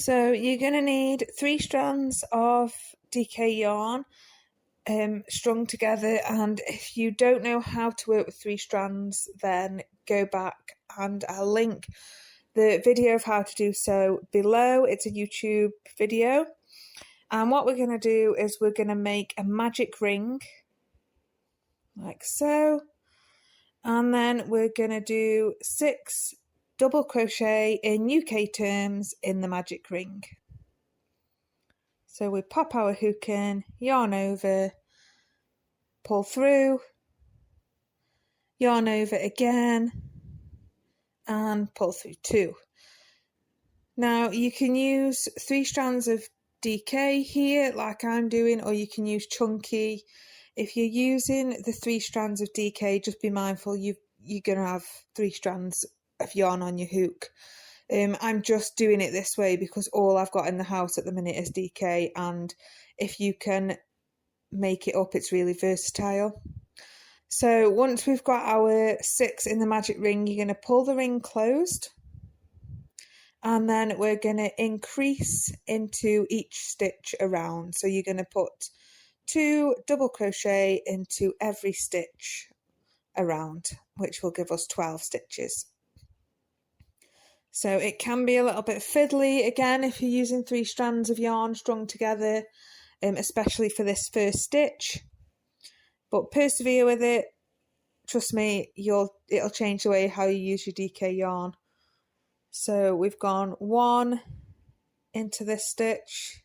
So you're going to need 3 strands of DK yarn strung together, and if you don't know how to work with 3 strands, then go back and I'll link the video of how to do so below. It's a YouTube video, and what we're going to do is we're going to make a magic ring like so, and then we're going to do 6 double crochet in UK terms in the magic ring. So we pop our hook in, yarn over, pull through, yarn over again, and pull through 2. Now you can use 3 strands of DK here like I'm doing, or you can use chunky. If you're using the 3 strands of DK, just be mindful you're going to have 3 strands of yarn on your hook. I'm just doing it this way because all I've got in the house at the minute is DK, and if you can make it up, it's really versatile. So once we've got our 6 in the magic ring, you're going to pull the ring closed, and then we're going to increase into each stitch around. So you're going to put 2 double crochet into every stitch around, which will give us 12 stitches. So it can be a little bit fiddly again if you're using 3 strands of yarn strung together, especially for this first stitch, but persevere with it. Trust me, it'll change the way how you use your DK yarn. So we've gone 1 into this stitch,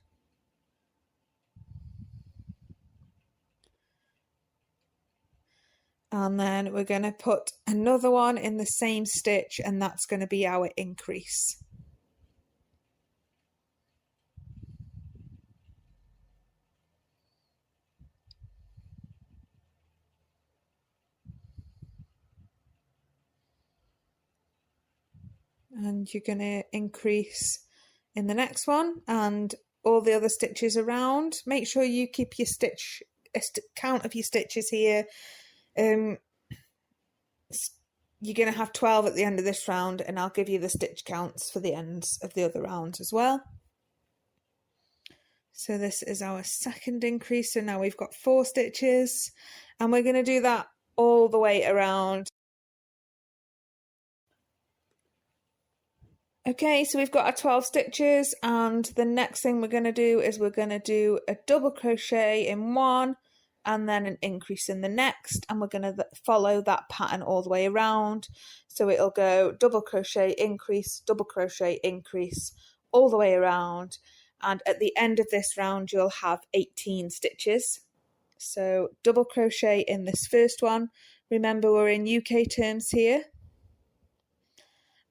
and then we're going to put another one in the same stitch, and that's going to be our increase. And you're going to increase in the next one and all the other stitches around. Make sure you keep your count of your stitches here. You're going to have 12 at the end of this round, and I'll give you the stitch counts for the ends of the other rounds as well. So this is our second increase, so now we've got 4 stitches, and we're going to do that all the way around. Okay, so we've got our 12 stitches, and the next thing we're going to do is we're going to do a double crochet in one and then an increase in the next, and we're going to follow that pattern all the way around. So it'll go double crochet, increase, double crochet, increase, all the way around, and at the end of this round you'll have 18 stitches. So double crochet in this first one. Remember, we're in UK terms here.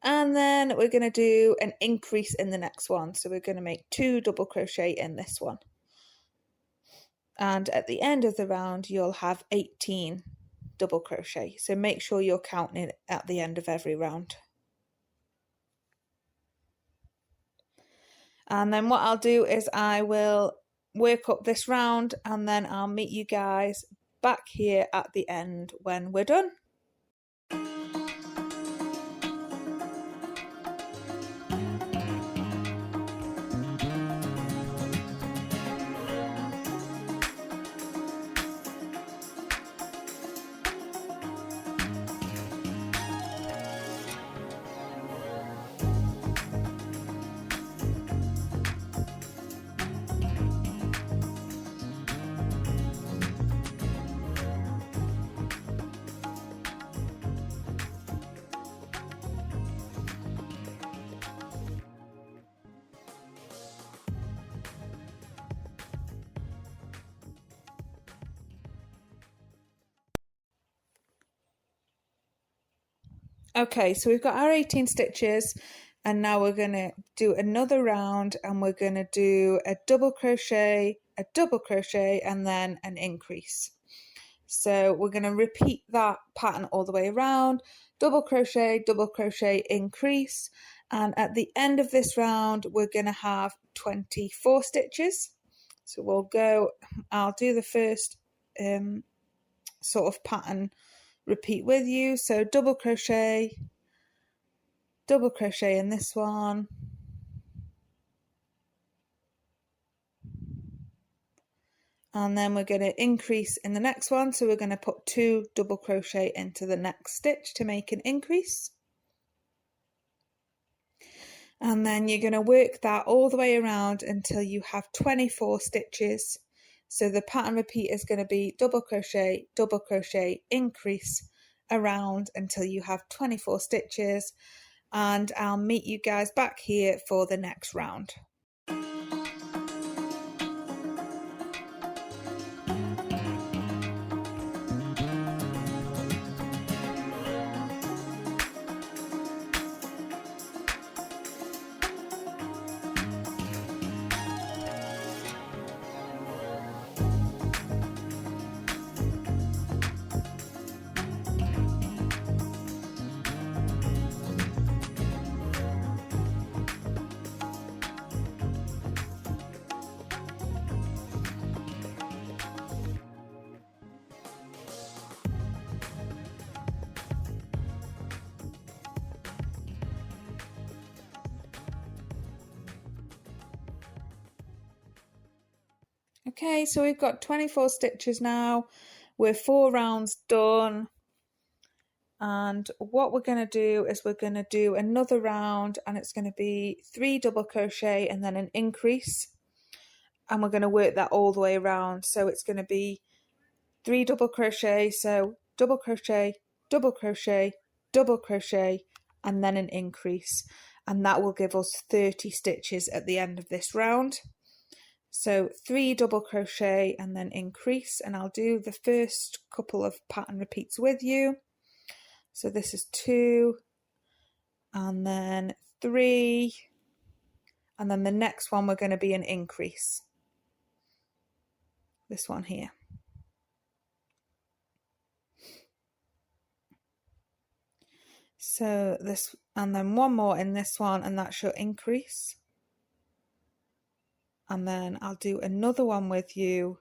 And then we're going to do an increase in the next one. So we're going to make 2 double crochet in this one. And at the end of the round, you'll have 18 double crochet. So make sure you're counting it at the end of every round. And then what I'll do is I will work up this round, and then I'll meet you guys back here at the end when we're done. Okay, so we've got our 18 stitches, and now we're going to do another round, and we're going to do a double crochet, and then an increase. So we're going to repeat that pattern all the way around, double crochet, increase, and at the end of this round we're going to have 24 stitches. So we'll go, I'll do the first sort of pattern repeat with you. So double crochet in this one, and then we're going to increase in the next one. So we're going to put 2 double crochet into the next stitch to make an increase. And then you're going to work that all the way around until you have 24 stitches. So the pattern repeat is going to be double crochet, increase around until you have 24 stitches. And I'll meet you guys back here for the next round. Okay, so we've got 24 stitches now. We're 4 rounds done. And what we're going to do is we're going to do another round, and it's going to be 3 double crochet and then an increase. And we're going to work that all the way around. So it's going to be 3 double crochet, so double crochet, double crochet, double crochet, and then an increase. And that will give us 30 stitches at the end of this round. So 3 double crochet and then increase, and I'll do the first couple of pattern repeats with you. So this is 2 and then 3, and then the next one we're going to be an increase. This one here. So this, and then one more in this one, and that should increase. And then I'll do another one with you.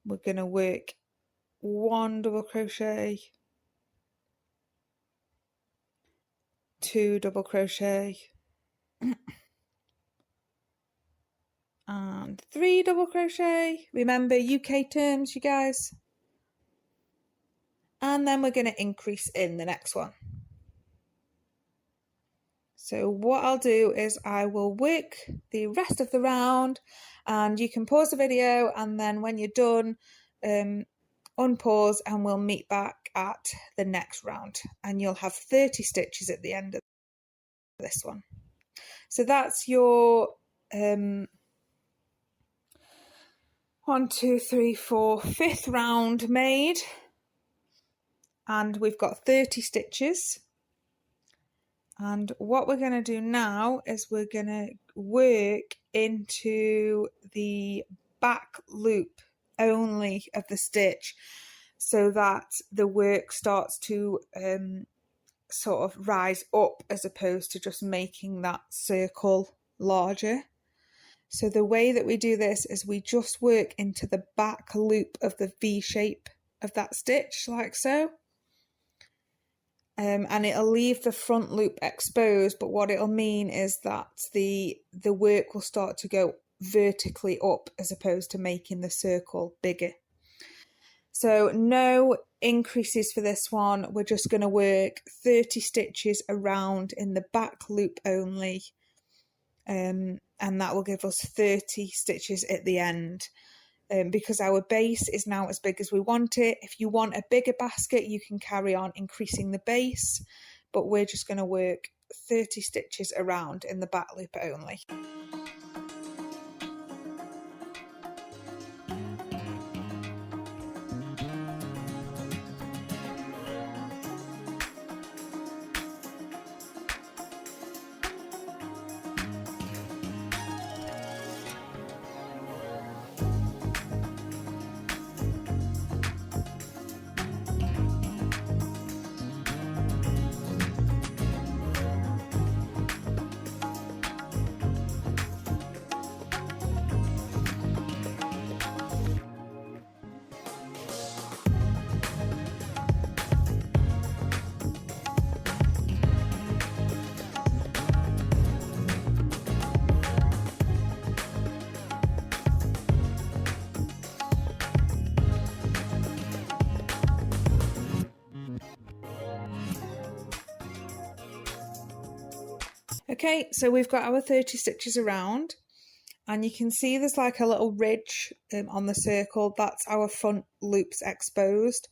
We're going to work 1 double crochet, 2 double crochet, and 3 double crochet. Remember UK terms, you guys. And then we're going to increase in the next one. So what I'll do is I will work the rest of the round, and you can pause the video, and then when you're done, unpause, and we'll meet back at the next round, and you'll have 30 stitches at the end of this one. So that's your 1, 2, 3, 4, 5th round made, and we've got 30 stitches. And what we're going to do now is we're going to work into the back loop only of the stitch, so that the work starts to sort of rise up as opposed to just making that circle larger. So the way that we do this is we just work into the back loop of the V shape of that stitch, like so. And it'll leave the front loop exposed, but what it'll mean is that the work will start to go vertically up as opposed to making the circle bigger. So no increases for this one. We're just going to work 30 stitches around in the back loop only, and that will give us 30 stitches at the end. Because our base is now as big as we want it. If you want a bigger basket, you can carry on increasing the base, but we're just going to work 30 stitches around in the back loop only. Okay, so we've got our 30 stitches around, and you can see there's like a little ridge on the circle. That's our front loops exposed.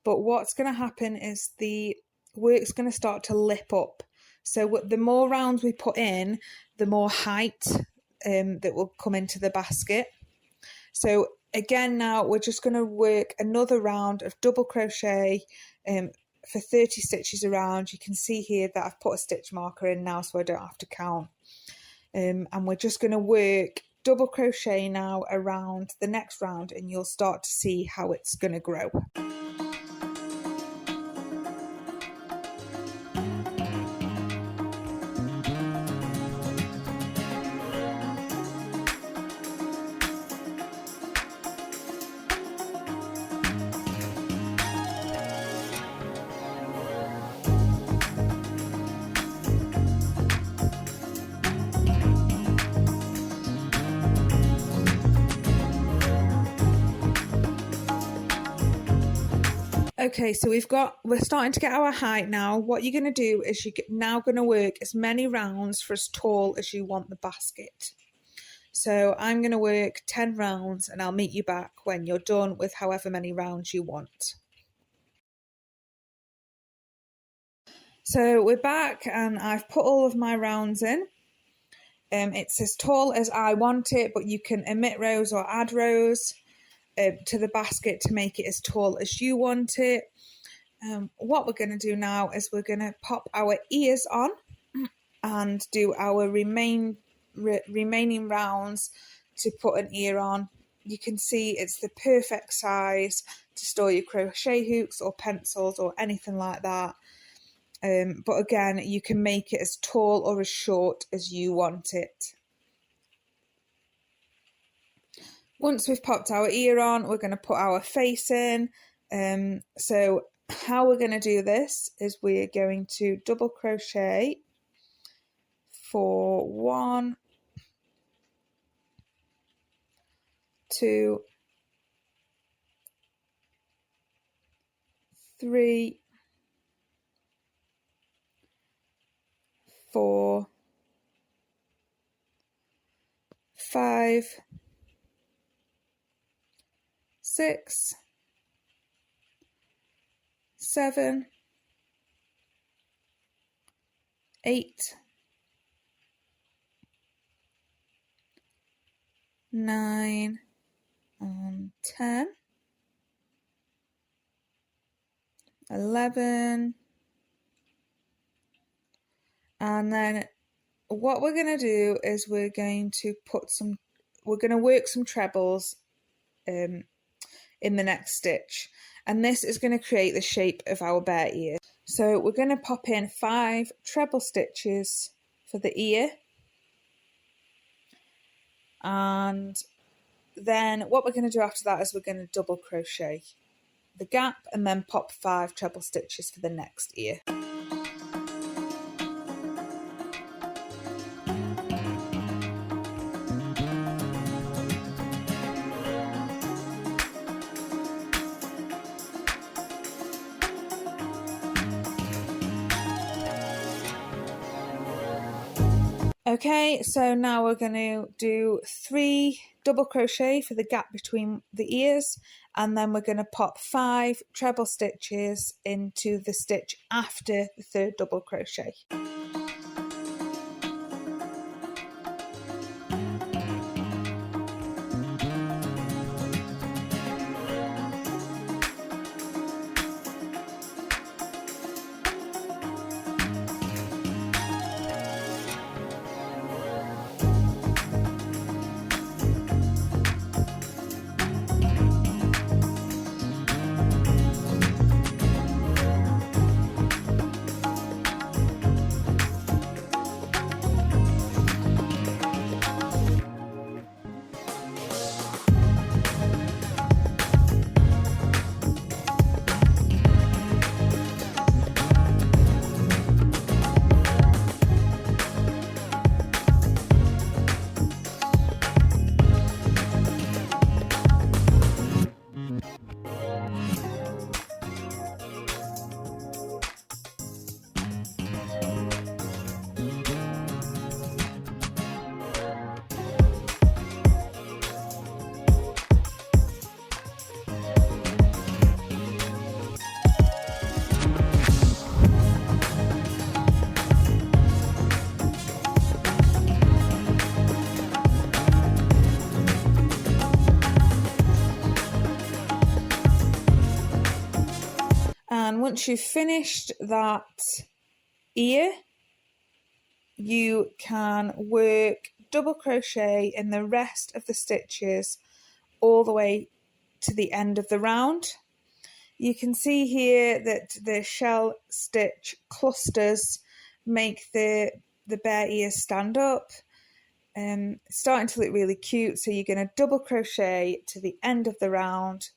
But what's going to happen is the work's going to start to lip up. So the more rounds we put in, the more height that will come into the basket. So again, now we're just going to work another round of double crochet for 30 stitches around. You can see here that I've put a stitch marker in now so I don't have to count. And we're just going to work double crochet now around the next round, and you'll start to see how it's going to grow. Okay, so we're starting to get our height now. What you're going to do is you're now going to work as many rounds for as tall as you want the basket. So I'm going to work 10 rounds, and I'll meet you back when you're done with however many rounds you want. So we're back, and I've put all of my rounds in. It's as tall as I want it, but you can omit rows or add rows to the basket to make it as tall as you want it. What we're going to do now is we're going to pop our ears on and do our remaining rounds to put an ear on. You can see it's the perfect size to store your crochet hooks or pencils or anything like that. But again, you can make it as tall or as short as you want it. Once we've popped our ear on, we're going to put our face in. So how we're going to do this is we're going to double crochet for 1, 2, 3, 4, 5, 6, 7, 8, 9, and 10, 11, and then what we're going to do is we're going to work some trebles in the next stitch, and this is going to create the shape of our bear ear. So we're going to pop in 5 treble stitches for the ear, and then what we're going to do after that is we're going to double crochet the gap and then pop 5 treble stitches for the next ear. Okay, so now we're going to do 3 double crochet for the gap between the ears, and then we're going to pop 5 treble stitches into the stitch after the 3rd double crochet. once you've finished that ear, you can work double crochet in the rest of the stitches all the way to the end of the round. You can see here that the shell stitch clusters make the bear ears stand up. Starting to look really cute. So you're going to double crochet to the end of the round,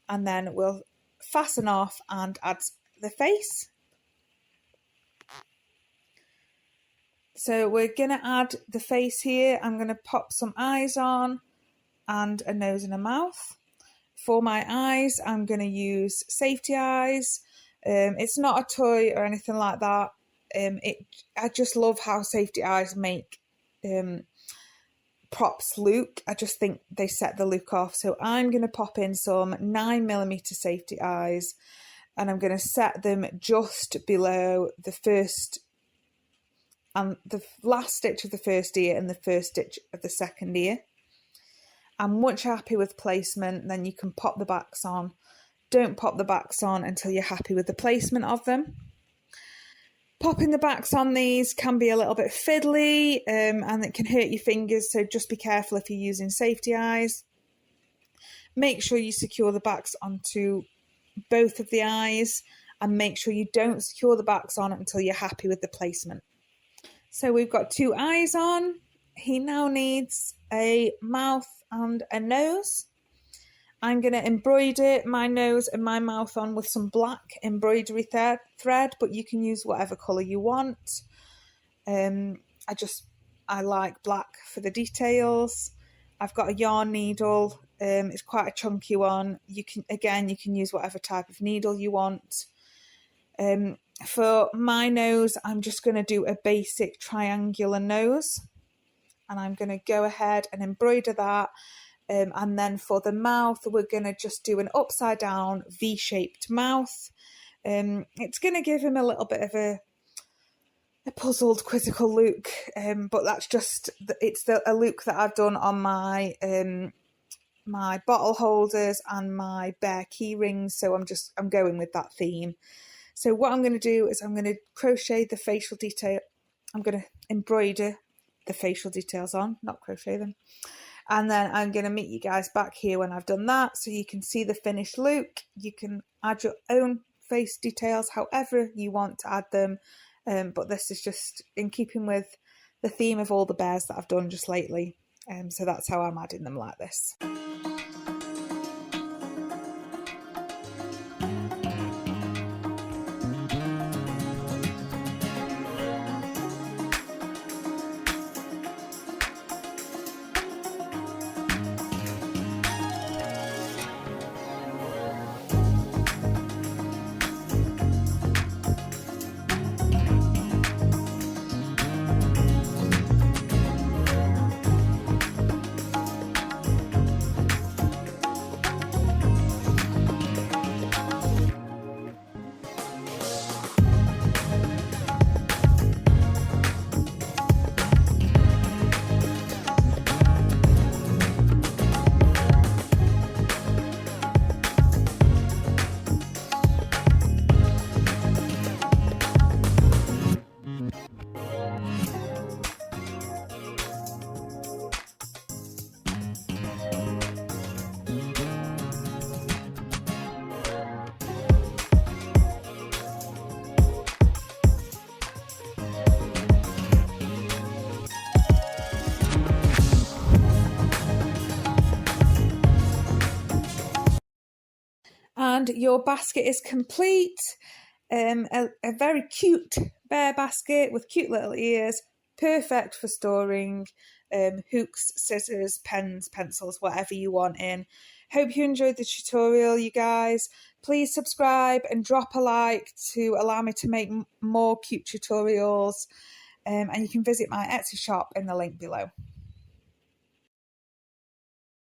and then we'll fasten off and add the face. So we're going to add the face here. I'm going to pop some eyes on and a nose and a mouth. For my eyes, I'm going to use safety eyes. It's not a toy or anything like that. I just love how safety eyes make props look. I just think they set the look off. So I'm going to pop in some 9mm safety eyes, and I'm going to set them just below the first and the last stitch of the first ear and the first stitch of the second ear. I'm much happy with placement. Then you can pop the backs on. Don't pop the backs on until you're happy with the placement of them. Popping the backs on these can be a little bit fiddly, and it can hurt your fingers, so just be careful if you're using safety eyes. Make sure you secure the backs onto both of the eyes, and make sure you don't secure the backs on until you're happy with the placement. So we've got 2 eyes on. He now needs a mouth and a nose. I'm going to embroider my nose and my mouth on with some black embroidery thread, but you can use whatever colour you want. I like black for the details. I've got a yarn needle. It's quite a chunky one. You can use whatever type of needle you want. For my nose, I'm just going to do a basic triangular nose, and I'm going to go ahead and embroider that. And then for the mouth, we're going to just do an upside down V-shaped mouth. It's going to give him a little bit of a puzzled, quizzical look, but that's just a look that I've done on my my bottle holders and my bear key rings. So I'm going with that theme. So what I'm going to do is I'm going to crochet the facial detail. I'm going to embroider the facial details on, not crochet them. And then I'm going to meet you guys back here when I've done that, so you can see the finished look. You can add your own face details however you want to add them. But this is just in keeping with the theme of all the bears that I've done just lately. So that's how I'm adding them like this. And your basket is complete. A very cute bear basket with cute little ears, perfect for storing hooks, scissors, pens, pencils, whatever you want in. Hope you enjoyed the tutorial, you guys. Please subscribe and drop a like to allow me to make more cute tutorials. And you can visit my Etsy shop in the link below.